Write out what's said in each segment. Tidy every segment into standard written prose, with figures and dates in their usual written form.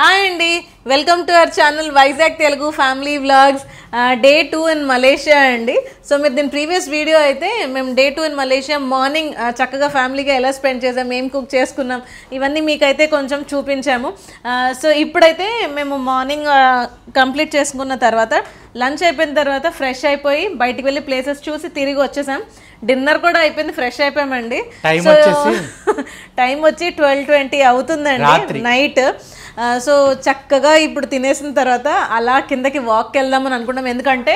Hi అండి, welcome to our channel Vizag Telugu family vlogs. Day 2 in Malaysia అండి. So మీరు దీని ప్రీవియస్ వీడియో అయితే మేము డే 2 ఇన్ మలేషియా మార్నింగ్ చక్కగా ఫ్యామిలీగా ఎలా స్పెండ్ చేసాం, ఏం కుక్ చేసుకున్నాం, ఇవన్నీ మీకైతే కొంచెం చూపించాము. సో ఇప్పుడైతే మేము మార్నింగ్ కంప్లీట్ చేసుకున్న తర్వాత లంచ్ అయిపోయిన తర్వాత ఫ్రెష్ అయిపోయి బయటికి వెళ్ళి ప్లేసెస్ చూసి తిరిగి వచ్చేసాం. డిన్నర్ కూడా అయిపోయింది, ఫ్రెష్ అయిపోయామండి. టైం వచ్చి 12:20 అవుతుందండి నైట్. సో చక్కగా ఇప్పుడు తినేసిన తర్వాత అలా కిందకి వాక్కి వెళ్దామని అనుకున్నాం. ఎందుకంటే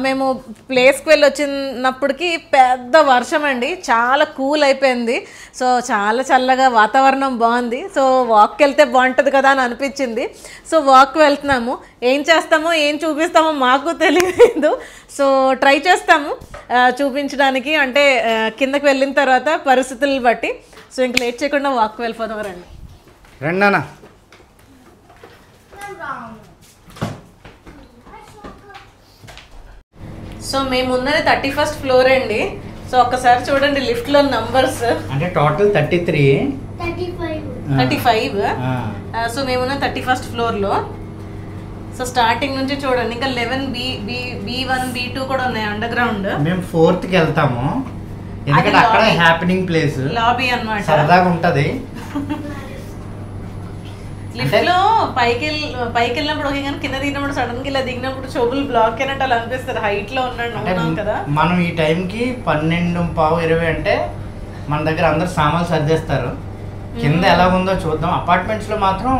మేము ప్లేస్కి వెళ్ళి వచ్చినప్పటికీ పెద్ద వర్షం అండి, చాలా కూల్ అయిపోయింది. సో చాలా చల్లగా వాతావరణం బాగుంది. సో వాక్కి వెళ్తే బాగుంటుంది కదా అని అనిపించింది. సో వాక్కి వెళ్తున్నాము. ఏం చేస్తామో ఏం చూపిస్తామో మాకు తెలియదు. సో ట్రై చేస్తాము చూపించడానికి, అంటే కిందకి వెళ్ళిన తర్వాత పరిస్థితులను బట్టి. సో ఇంక లేట్ చేయకుండా వాక్కి వెళ్ళిపోదాం. రండి. సో మేము ఉన్నది 31st ఫ్లోర్ అండి. సో ఒక్కసారి చూడండి లిఫ్ట్ లో నంబర్స్, అంటే టోటల్ 35. సో మేమున్న 31st ఫ్లోర్ లో. సో స్టార్టింగ్ నుంచి చూడండి, ఇంకా 11 B1 B2 కూడా ఉన్నాయి అండర్ గ్రౌండ్. మేము 4th కి వెళ్తాము, ఎందుకంటే అక్కడ హ్యాపెనింగ్ ప్లేస్, లాబీ అన్నమాట, సరదాగా ఉంటది. లిఫ్ట్ లో పైకి వెళ్ళినప్పుడు ఓకే, కానీ కింద దిగినప్పుడు సడన్ గా ఇలా దిగినప్పుడు చెవులు బ్లాక్ అయినట్టు అలా అనిపిస్తుంది. హైట్ లో ఉన్నాడు కదా. మనం ఈ టైంకి 12:15-20 అంటే మన దగ్గర అందరు సామాన్లు సర్దేస్తారు. కింద ఎలా ఉందో చూద్దాం. అపార్ట్మెంట్స్ లో మాత్రం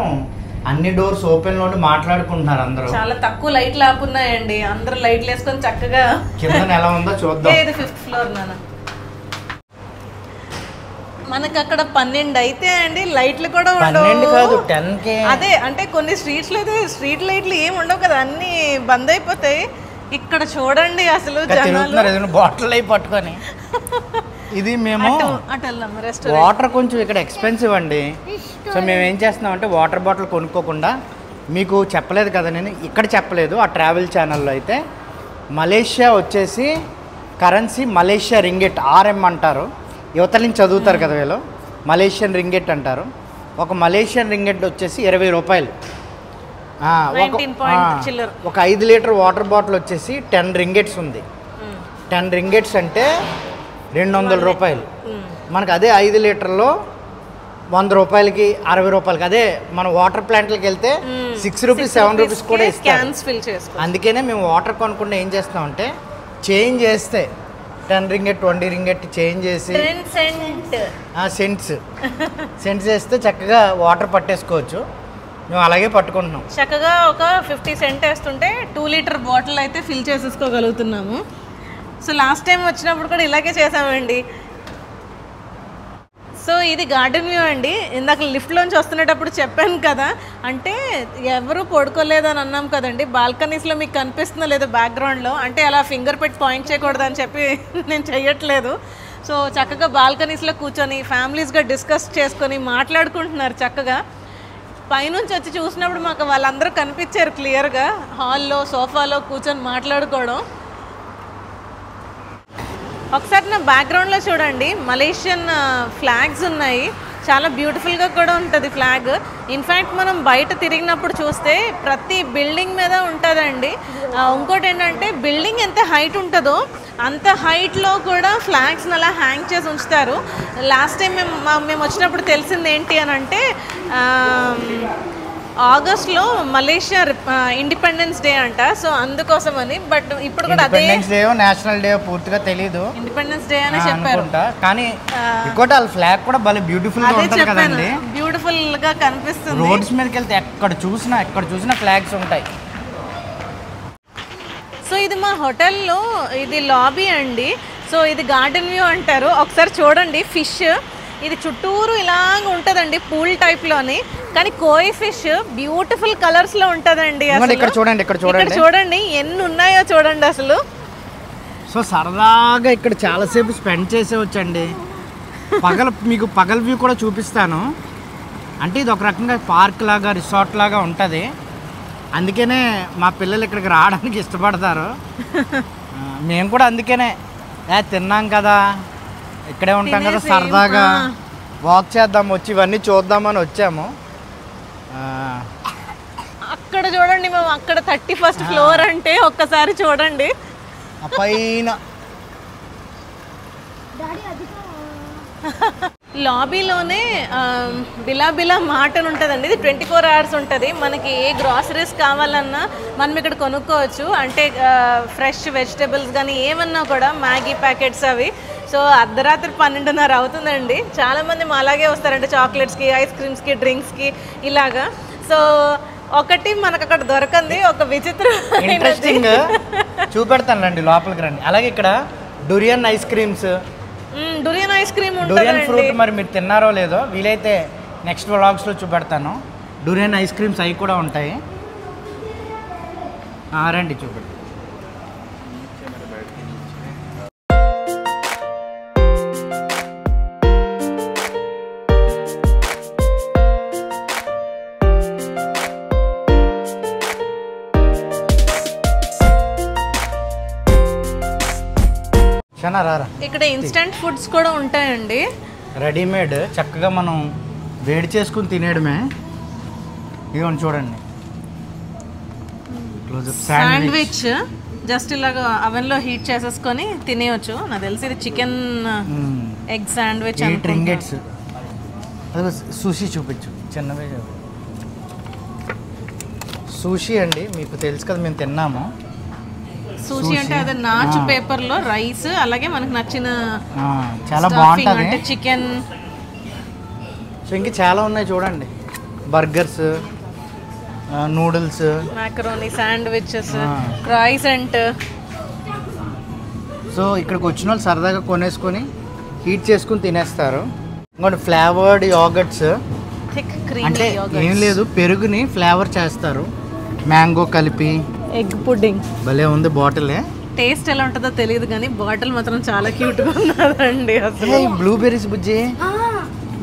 అన్ని డోర్స్ ఓపెన్ లో మాట్లాడుకుంటున్నారు అందరూ. చాలా తక్కువ లైట్లు ఆపున్నాయండి, అందరూ లైట్లు వేసుకొని చక్కగా కింద ఎలా ఉందో చూద్దాం. ఇది 5th ఫ్లోర్ నాన్న. మనకు అక్కడ 12 అయితే అండి లైట్లు కూడా ఉండవు. అదే అంటే కొన్ని స్ట్రీట్స్ లో అయితే స్ట్రీట్ లైట్లు ఏమి ఉండవు కదా, అన్ని బంద్ అయిపోతాయి. ఇక్కడ చూడండి అసలు బాటిల్ అయి పట్టుకొని. ఇది మేము వాటర్ కొంచెం ఇక్కడ ఎక్స్పెన్సివ్ అండి. సో మేము ఏం చేస్తున్నాం అంటే వాటర్ బాటిల్ కొనుక్కోకుండా, మీకు చెప్పలేదు కదా నేను, ఇక్కడ చెప్పలేదు ఆ ట్రావెల్ ఛానల్లో అయితే, మలేషియా వచ్చేసి కరెన్సీ మలేషియా రింగెట్ RM అంటారు. యువతల నుంచి చదువుతారు కదా వీళ్ళు, మలేషియన్ రింగెట్ అంటారు. ఒక మలేషియన్ రింగెట్ వచ్చేసి 20 రూపాయలు. ఒక 5 లీటర్ వాటర్ బాటిల్ వచ్చేసి 10 రింగెట్స్ ఉంది. 10 రింగెట్స్ అంటే 200 రూపాయలు. మనకు అదే 5 లీటర్లో 100 రూపాయలకి 60 రూపాయలకి. అదే మన వాటర్ ప్లాంట్లకి వెళ్తే 6 రూపీస్ 7 రూపీస్ కూడా ఇస్తాం. అందుకనే మేము వాటర్ కొనుక్కుంటే ఏం చేస్తామంటే చేంజ్ చేస్తే 10 రింగెట్ 20 రింగెట్ చేంజ్ చేసి సెంట్స్ వేస్తే చక్కగా వాటర్ పట్టేసుకోవచ్చు. మేము అలాగే పట్టుకుంటున్నాం. చక్కగా ఒక 50 సెంట్ వేస్తుంటే 2 లీటర్ బాటిల్ అయితే ఫిల్ చేసేసుకోగలుగుతున్నాము. సో లాస్ట్ టైం వచ్చినప్పుడు కూడా ఇలాగే చేసామండి. సో ఇది గార్డెన్ వ్యూ అండి. ఇందాక లిఫ్ట్లోంచి వస్తున్నప్పుడు చెప్పాను కదా, అంటే ఎవరు పడుకోలేదు అని అన్నాం కదండి. బాల్కనీస్లో మీకు కనిపిస్తుందో లేదో బ్యాక్గ్రౌండ్లో, అంటే అలా ఫింగర్ పెట్టి పాయింట్ చేయకూడదు అని చెప్పి నేను చెయ్యట్లేదు. సో చక్కగా బాల్కనీస్లో కూర్చొని ఫ్యామిలీస్గా డిస్కస్ చేసుకొని మాట్లాడుకుంటున్నారు చక్కగా. పైనుంచి వచ్చి చూసినప్పుడు మాకు వాళ్ళందరూ కనిపించారు క్లియర్గా, హాల్లో సోఫాలో కూర్చొని మాట్లాడుకోవడం. ఒకసారి నా బ్యాక్గ్రౌండ్లో చూడండి, మలేషియన్ ఫ్లాగ్స్ ఉన్నాయి. చాలా బ్యూటిఫుల్గా కూడా ఉంటుంది ఫ్లాగ్. ఇన్ఫ్యాక్ట్ మనం బయట తిరిగినప్పుడు చూస్తే ప్రతి బిల్డింగ్ మీద ఉంటుందండి. ఇంకోటి ఏంటంటే బిల్డింగ్ ఎంత హైట్ ఉంటుందో అంత హైట్లో కూడా ఫ్లాగ్స్ని అలా హ్యాంగ్ చేసి ఉంచుతారు. లాస్ట్ టైం మేము వచ్చినప్పుడు తెలిసింది ఏంటి అని అంటే, ఆగస్ట్లో మలేషియా ఇండిపెండెన్స్ డే అంట. సో అందుకోసమని. బట్ ఇప్పుడు కూడా అదే నేషనల్ డే పూర్తిగా తెలియదు, ఇండిపెండెన్స్ డే అని చెప్పారు. కానీ ఇంకోటి వాళ్ళ ఫ్లాగ్ కూడా భలే బ్యూటిఫుల్ గా ఉంటుంది కదండి. బ్యూటిఫుల్ గా కనిపిస్తుంది. రోడ్స్ మీదకి వెళ్తే ఎక్కడ చూసినా ఫ్లాగ్స్ ఉంటాయి. సో ఇది మా హోటల్లో ఇది లాబీ అండి. సో ఇది గార్డెన్ వ్యూ అంటారు. ఒకసారి చూడండి, ఫిష్ ఇది చుట్టూరు ఇలాగ ఉంటుందండి, పూల్ టైప్లోని. కానీ కోయి ఫిష్ బ్యూటిఫుల్ కలర్స్లో ఉంటుందండి. ఇక్కడ చూడండి ఎన్ని ఉన్నాయో చూడండి అసలు. సో సరదాగా ఇక్కడ చాలాసేపు స్పెండ్ చేసేవచ్చండి. మీకు పగల వ్యూ కూడా చూపిస్తాను. అంటే ఇది ఒక రకంగా పార్క్ లాగా, రిసార్ట్ లాగా ఉంటుంది. అందుకనే మా పిల్లలు ఇక్కడికి రావడానికి ఇష్టపడతారు. మేము కూడా అందుకనే తిన్నాం కదా, ఇక్కడే ఉంటాం కదా, సరదాగా వాక్ చేద్దాం వచ్చి ఇవన్నీ చూద్దామని వచ్చాము. అక్కడ చూడండి మేము, అక్కడ 31st ఫ్లోర్ అంటే ఒక్కసారి చూడండి పైన లాబీలోనే బిలాబిలా మార్ట్ అని ఉంటుందండి. ఇది 24 hours ఉంటుంది. మనకి ఏ గ్రాసరీస్ కావాలన్నా మనం ఇక్కడ కొనుక్కోవచ్చు. అంటే ఫ్రెష్ వెజిటబుల్స్ కానీ ఏమన్నా కూడా, మ్యాగీ ప్యాకెట్స్ అవి. సో అర్ధరాత్రి 12:30 అవుతుందండి. చాలామంది మా అలాగే వస్తారంటే చాక్లెట్స్కి, ఐస్ క్రీమ్స్కి, డ్రింక్స్కి ఇలాగా. సో ఒకటి మనకు అక్కడ దొరకంది ఒక విచిత్రం ఇంట్రెస్టింగ్ చూపెడతానండి, లోపలికి రండి. అలాగే ఇక్కడ durian ice creams, durian ice cream, durian fruit మరి మీరు తిన్నారో లేదో, వీలైతే నెక్స్ట్ వ్లాగ్స్లో చూపెడతాను. డురియన్ ఐస్ క్రీమ్స్ అవి కూడా ఉంటాయి. రండి చూపెడతాను. ఇక్కడ ఇన్స్టంట్ ఫుడ్స్ కూడా ఉంటాయండి, రెడీమేడ్. చక్కగా మనం వేడి చేసుకుని తినేయడమే. ఇదిగోండి చూడండి, శాండ్విచ్ జస్ట్ ఇలాగ అవెన్లో హీట్ చేసేసుకొని తినేయచ్చు. నాకు తెలిసి ఇది చికెన్ ఎగ్ శాండ్విచ్. రింగెట్స్, అదే సుషి చూపించు, చిన్నవే సుషి అండి. మీకు తెలుసు కదా, మేము తిన్నాము. సూషి అంటే అదే నాచు పేపర్ లో రైస్, అలాగే మనకు నచ్చిన చాలా బాగుంటుంది అంటే చికెన్. సో ఇంకా చాలా ఉన్నాయి చూడండి, burgers, noodles, macaroni, sandwiches, croissant. So ఇక్కడికి వచ్చిన వాళ్ళు సరదాగా కొనేసుకొని హీట్ చేసుకుని తినేస్తారు. ఇంకోటి ఫ్లేవర్డ్ యోగర్ట్స్, అంటే ఏం లేదు, పెరుగుని ఫ్లేవర్ చేస్తారు, మ్యాంగో కలిపి. ఎగ్ పుడ్డింగ్ భలే ఉంది. బాటిలే టేస్ట్ ఎలా ఉంటుందో తెలియదు కానీ బాటిల్ మాత్రం చాలా క్యూట్గా ఉన్నదండి. అసలు బ్లూబెర్రీస్ బుజ్జి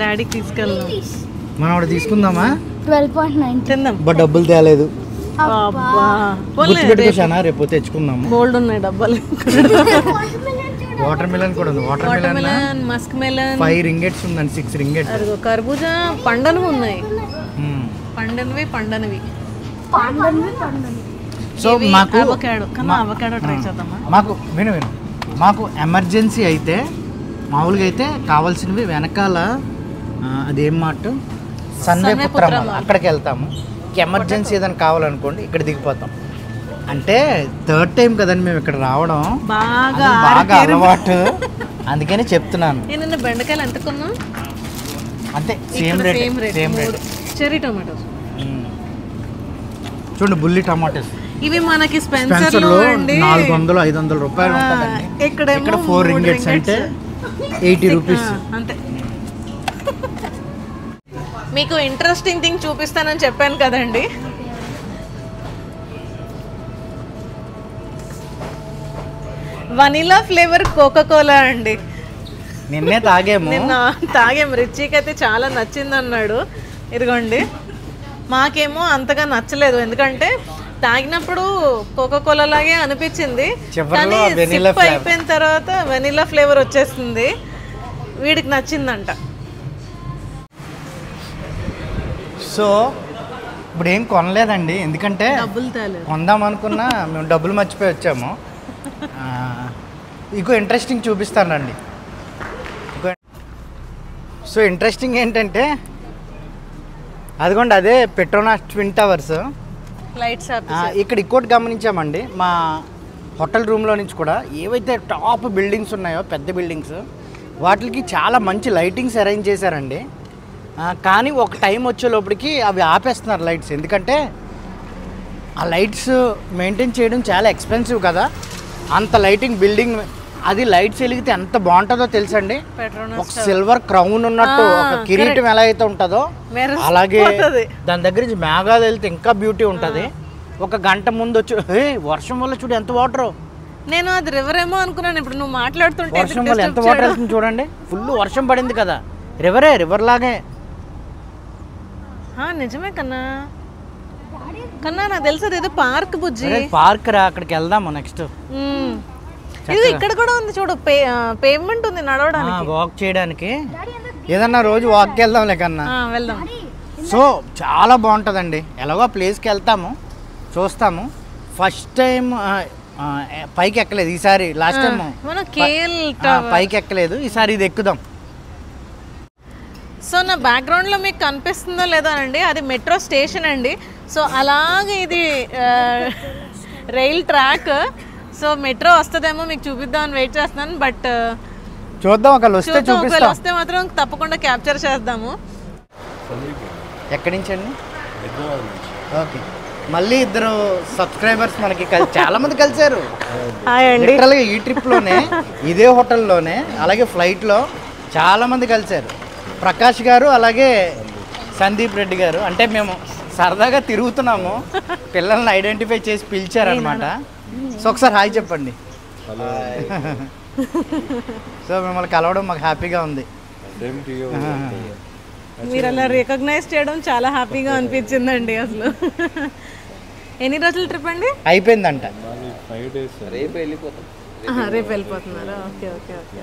డాడీకి తీసుకెళ్దాం. మనం అక్కడ తీసుకుందామా? 12.9 తిందాం. బట్ డబ్బులు తేలేదు. రేపు తెచ్చుకుందాము. గోల్డ్ ఉన్నాయి డబ్బాలు. వాటర్ మిలన్ కూడా ఉంది. వాటర్ మిలన్, మస్క్ మిలన్ 5 రింగెట్స్ ఉందండి, 6 రింగెట్స్. కర్బూజా పండనివి ఉన్నాయి, పండనివి. సో మాకు ట్రై చేద్దామా? విను మాకు ఎమర్జెన్సీ అయితే మామూలుగా అయితే కావాల్సినవి వెనకాల అదేం మాట సన్వేపుత్రం, అక్కడికి వెళ్తాము. ఎమర్జెన్సీ ఏదైనా కావాలనుకోండి ఇక్కడ దిగిపోతాం. అంటే 3rd టైం కదండి మేము ఇక్కడ రావడం, బాగా అలవాటు, అందుకని చెప్తున్నాను. నేను బెండకాయలు ఎంత కొన్నా అంతే, సేమ్ రేట్. చెర్రీ టొమాటోస్ చూడండి, బుల్లి టమాటోస్. ఇవి మనకి స్పెన్సర్ లో 400-500 రూపాయలు ఉంటుందండి. ఇక్కడ 4 రింగెట్స్ అంటే 80 రూపీస్ అంతే. మీకు ఇంట్రెస్టింగ్ థింగ్ చూపిస్తానని చెప్పాను కదండి. వనిలా ఫ్లేవర్ కోకోకోలా అండి. నిన్నే తాగాము. రిచికి అయితే చాలా నచ్చింది అన్నాడు. ఇదిగోండి, మాకేమో అంతగా నచ్చలేదు, ఎందుకంటే తాగినప్పుడు కోకోకోలా లాగే అనిపించింది, కానీ సిప్ అయిపోయిన తర్వాత వెనిలా ఫ్లేవర్ వచ్చేస్తుంది. వీడికి నచ్చిందంట. సో ఇప్పుడు ఏం కొనలేదండి, ఎందుకంటే డబ్బులు తేలేదు. కొందాం అనుకున్నా మేము డబ్బులు మర్చిపోయి వచ్చాము. ఇంకో ఇంట్రెస్టింగ్ చూపిస్తానండి. సో ఇంట్రెస్టింగ్ ఏంటంటే అదిగోండి, అదే పెట్రోనాస్ ట్విన్ టవర్స్ లైట్స్. ఇక్కడ ఇంకోటి గమనించామండి, మా హోటల్ రూమ్లో నుంచి కూడా ఏవైతే టాప్ బిల్డింగ్స్ ఉన్నాయో, పెద్ద బిల్డింగ్స్, వాటికి చాలా మంచి లైటింగ్స్ అరేంజ్ చేశారండి. కానీ ఒక టైం వచ్చేలోపలికి అవి ఆపేస్తున్నారు లైట్స్, ఎందుకంటే ఆ లైట్స్ మెయింటైన్ చేయడం చాలా ఎక్స్పెన్సివ్ కదా. అంత లైటింగ్ బిల్డింగ్, అది లైట్స్ వెలిగితే ఎంత బాగుంటుందో తెలుసండి. ఒక సిల్వర్ క్రౌన్ ఉన్నట్టు, ఒక కిరీటం ఎలా అయితే ఉంటుందో అలాగే దాని దగ్గర నుంచి మేఘాలు వెళ్తే ఇంకా బ్యూటీ ఉంటుంది. 1 గంట ముందు వచ్చి వర్షం వల్ల చూడు ఎంత వాటర్. నేను అది రివర్ ఏమో అనుకున్నాను, ఇప్పుడు నువ్వు మాట్లాడుతుంటే వర్షం వల్ల ఎంత వాటర్ వెళ్తుంది చూడండి. ఫుల్ వర్షం పడింది కదా, రివర్ లాగే. నిజమే కన్నా నాకు తెలుసు, ఏదో పార్క్ బుజ్జి. పార్క్ రా, అక్కడికి వెళ్దాము నెక్స్ట్. ఇది ఇక్కడ కూడా ఉంది చూడు, పేమెంట్ ఉంది నడవడానికి, వాక్ చేయడానికి. ఏదన్నా రోజు వాక్కి వెళ్దాం లేకన్నా, వెళ్దాం. సో చాలా బాగుంటుందండి. ఎలాగో ప్లేస్కి వెళ్తాము, చూస్తాము. ఫస్ట్ టైం పైకి ఎక్కలేదు ఈసారి. లాస్ట్ టైం పైకి ఎక్కలేదు, ఈసారి ఇది ఎక్కుదాం. సో నా బ్యాక్గ్రౌండ్లో మీకు కనిపిస్తుందో లేదా అండి, అది మెట్రో స్టేషన్ అండి. సో అలాగే ఇది రైల్ ట్రాక్. సో మెట్రో వస్తుందేమో మీకు చూపిద్దామని వెయిట్ చేస్తున్నాను. బట్ చూద్దాం, ఒకవేళ వస్తే మాత్రం తప్పకుండా క్యాప్చర్ చేద్దాము. ఎక్కడి నుంచి అండి? ఓకే, మళ్ళీ ఇద్దరు సబ్స్క్రైబర్స్ మనకి చాలా మంది కలిసారు లిటరల్గా ఈ ట్రిప్లోనే, ఇదే హోటల్లోనే, అలాగే ఫ్లైట్లో చాలా మంది కలిసారు. ప్రకాష్ గారు అలాగే సందీప్ రెడ్డి గారు. అంటే మేము సరదాగా తిరుగుతున్నాము, పిల్లల్ని ఐడెంటిఫై చేసి పిలిచారనమాట. సో ఒకసారి హాయ్ చెప్పండి. సో మిమ్మల్ని కలవడం మాకు హ్యాపీగా ఉంది. మీరు అలా రికగ్నైజ్ చేయడం చాలా హ్యాపీగా అనిపించిందండి. అసలు ఎన్ని రోజుల ట్రిప్ అండి? అయిపోయిందంట, రేపు వెళ్ళిపోతున్నారా? Okay okay okay.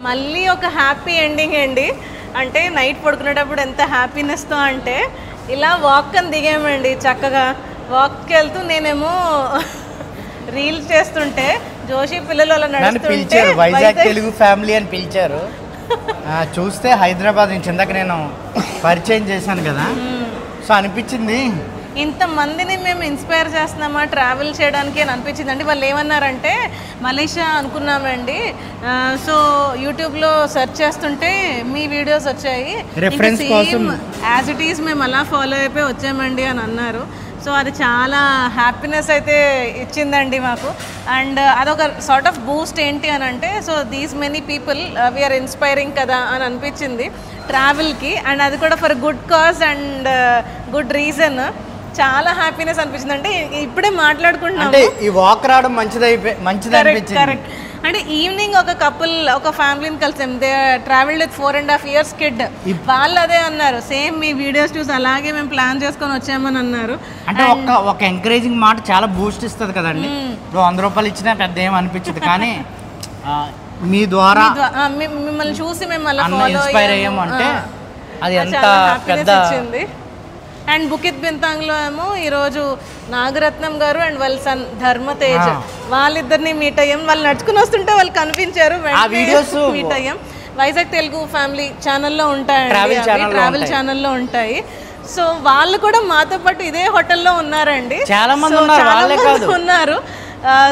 మళ్ళీ ఒక హ్యాపీ ఎండింగ్ అండి. అంటే నైట్ పడుకునేటప్పుడు ఎంత హ్యాపీనెస్తో అంటే ఇలా వాక్ అని దిగామండి. చక్కగా వాక్కి వెళ్తూ నేనేమో రీల్స్ చేస్తుంటే జోషి పిల్లలు అలా నడుస్తుంటే వైజాగ్ తెలుగు ఫ్యామిలీ అని పిలిచారు. చూస్తే హైదరాబాద్ నుంచి ఇందాక నేను పరిచయం చేశాను కదా, సో అనిపించింది ఇంతమందిని మేము ఇన్స్పైర్ చేస్తున్నామా ట్రావెల్ చేయడానికి అని అనిపించింది అండి. వాళ్ళు ఏమన్నారంటే మలేషియా అనుకున్నామండి, సో యూట్యూబ్లో సెర్చ్ చేస్తుంటే మీ వీడియోస్ వచ్చాయి, యాజ్ ఇట్ ఈజ్ మేము అలా ఫాలో అయిపోయి వచ్చామండి అని అన్నారు. సో అది చాలా హ్యాపీనెస్ అయితే ఇచ్చిందండి మాకు. అండ్ అదొక సార్ట్ ఆఫ్ బూస్ట్ ఏంటి అని అంటే, so these many people we are inspiring కదా అని అనిపించింది ట్రావెల్కి. అండ్ అది కూడా for good cause and good reason. చాలా హ్యాపీనెస్ అనిపించింది. అంటే ఇప్పుడే మాట్లాడుకుంటున్నాము, ఈ వాక్ రావడం మంచిది. కరెక్ట్. అంటే ఈవినింగ్ ఒక కపుల్ ఒక ఫ్యామిలీని కలిసాం. They travelled with 4.5 years kid. వాళ్ళు అదే అన్నారు, సేమ్ మీ వీడియోస్ చూసి అలాగే మేము ప్లాన్ చేసుకొని వచ్చామని అన్నారు. అంటే ఒక ఎంకరేజింగ్ మాట చాలా బూస్ట్ ఇస్తుంది కదండి. ఇప్పుడు 100 రూపాయలు ఇచ్చినా పెద్ద ఏం అనిపించదు, కానీ మీ ద్వారా మిమ్మల్ని చూసి మేము ఇన్స్పైర్ అయ్యాము అంటే అది ఎంత పెద్ద. అండ్ బుకిత్ బింతాంగ్లో ఏమో ఈరోజు నాగరత్నం గారు అండ్ వాళ్ళ సన్ ధర్మతేజ్, వాళ్ళిద్దరిని మీట్ అయ్యాం. వాళ్ళు నడుచుకుని వస్తుంటే వాళ్ళు కనిపించారు, మీట్ అయ్యాం. వైజాగ్ తెలుగు ఫ్యామిలీ ఛానల్లో ఉంటాయండి, ట్రావెల్ ఛానల్లో ఉంటాయి. సో వాళ్ళు కూడా మాతో పాటు ఇదే హోటల్లో ఉన్నారండి, చాలా మంది ఉన్నారు.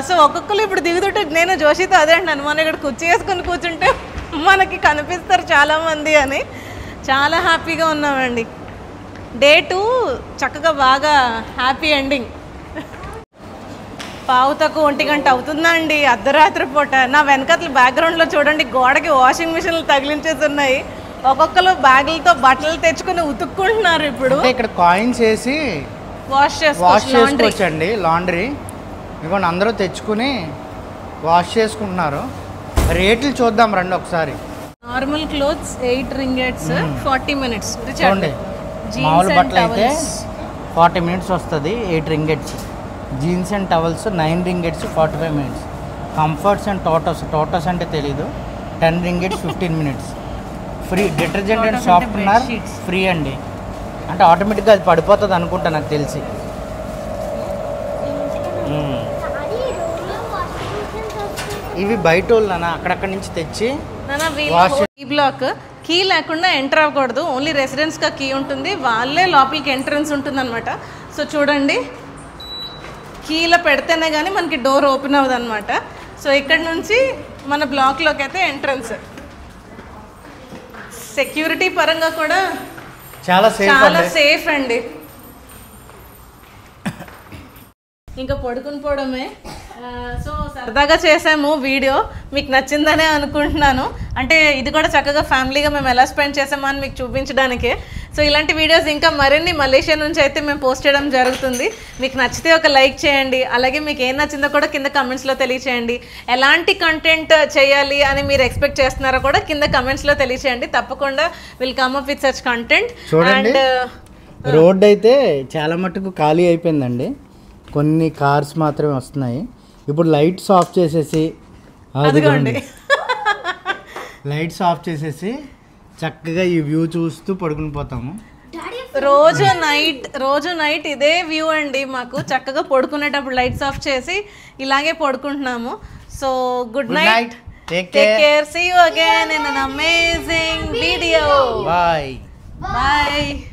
సో ఒక్కొక్కరు ఇప్పుడు దిగుతుంటే నేను జోషితో అదే అంటాను, మనం ఇక్కడ కుర్చీ వేసుకొని కూర్చుంటే మనకి కనిపిస్తారు చాలామంది అని. చాలా హ్యాపీగా ఉన్నామండి. డే 2 చక్కగా బాగా హ్యాపీ ఎండింగ్. పావు తక్కువ 1 గంట అవుతుందండి, అర్ధరాత్రి పూట. నా వెనకట్ల బ్యాక్గ్రౌండ్లో చూడండి, గోడకి వాషింగ్ మిషన్లు తగిలించేసి ఉన్నాయి. ఒక్కొక్కరు బ్యాగులతో బట్టలు తెచ్చుకొని ఉతుక్కుంటున్నారు. ఇప్పుడు ఇక్కడ కాయిన్స్ వేసి వాష్ చేసుకోవచ్చండి, లాండ్రీ. ఇదిగోండి అందరూ తెచ్చుకుని వాష్ చేసుకుంటున్నారు. రేట్లు చూద్దాం రండి ఒకసారి. Normal clothes 8 ringgits 40 minutes. చూడండి, మామూలు బట్టలు అయితే 40 minutes వస్తుంది, 8 ringgits. Jeans and towels 9 ringgits 45 minutes. Comforts and totes అంటే తెలీదు, 10 ringgits 15 minutes. Free detergent and softener free అండి. అంటే ఆటోమేటిక్గా అది పడిపోతుంది అనుకుంటా నాకు తెలిసి. ఇవి బయట వాళ్ళనా అక్కడక్కడి నుంచి తెచ్చి ఈ బ్లాక్ కీ లేకుండా ఎంటర్ అవ్వకూడదు, ఓన్లీ రెసిడెన్స్గా కీ ఉంటుంది, వాళ్ళే లోపలికి ఎంట్రన్స్ ఉంటుంది అనమాట. సో చూడండి, కీలో పెడితేనే కానీ మనకి డోర్ ఓపెన్ అవ్వదు అనమాట. సో ఇక్కడ నుంచి మన బ్లాక్లోకి అయితే ఎంట్రన్స్. సెక్యూరిటీ పరంగా కూడా చాలా సేఫ్ అండి. ఇంకా పడుకుని పోవడమే. సో సరదాగా చేసాము వీడియో, మీకు నచ్చిందనే అనుకుంటున్నాను. అంటే ఇది కూడా చక్కగా ఫ్యామిలీగా మేము ఎలా స్పెండ్ చేసామో అని మీకు చూపించడానికే. సో ఇలాంటి వీడియోస్ ఇంకా మరిన్ని మలేషియా నుంచి అయితే మేము పోస్ట్ చేయడం జరుగుతుంది. మీకు నచ్చితే ఒక లైక్ చేయండి, అలాగే మీకు ఏం నచ్చిందో కూడా కింద కమెంట్స్లో తెలియచేయండి. ఎలాంటి కంటెంట్ చేయాలి అని మీరు ఎక్స్పెక్ట్ చేస్తున్నారో కూడా కింద కమెంట్స్లో తెలియచేయండి. తప్పకుండా will come up with such content. And road అయితే చాలా మటుకు ఖాళీ అయిపోయిందండి, కొన్ని కార్స్ మాత్రమే వస్తున్నాయి. ఇప్పుడు లైట్స్ ఆఫ్ చేసేసి లైట్స్ ఆఫ్ చేసేసి చక్కగా ఈ వ్యూ చూస్తూ పడుకుని పోతాము. రోజు నైట్ ఇదే వ్యూ అండి మాకు. చక్కగా పడుకునేటప్పుడు లైట్స్ ఆఫ్ చేసి ఇలాగే పడుకుంటున్నాము. So good night, take take care, see you again in an amazing video. Bye. Bye.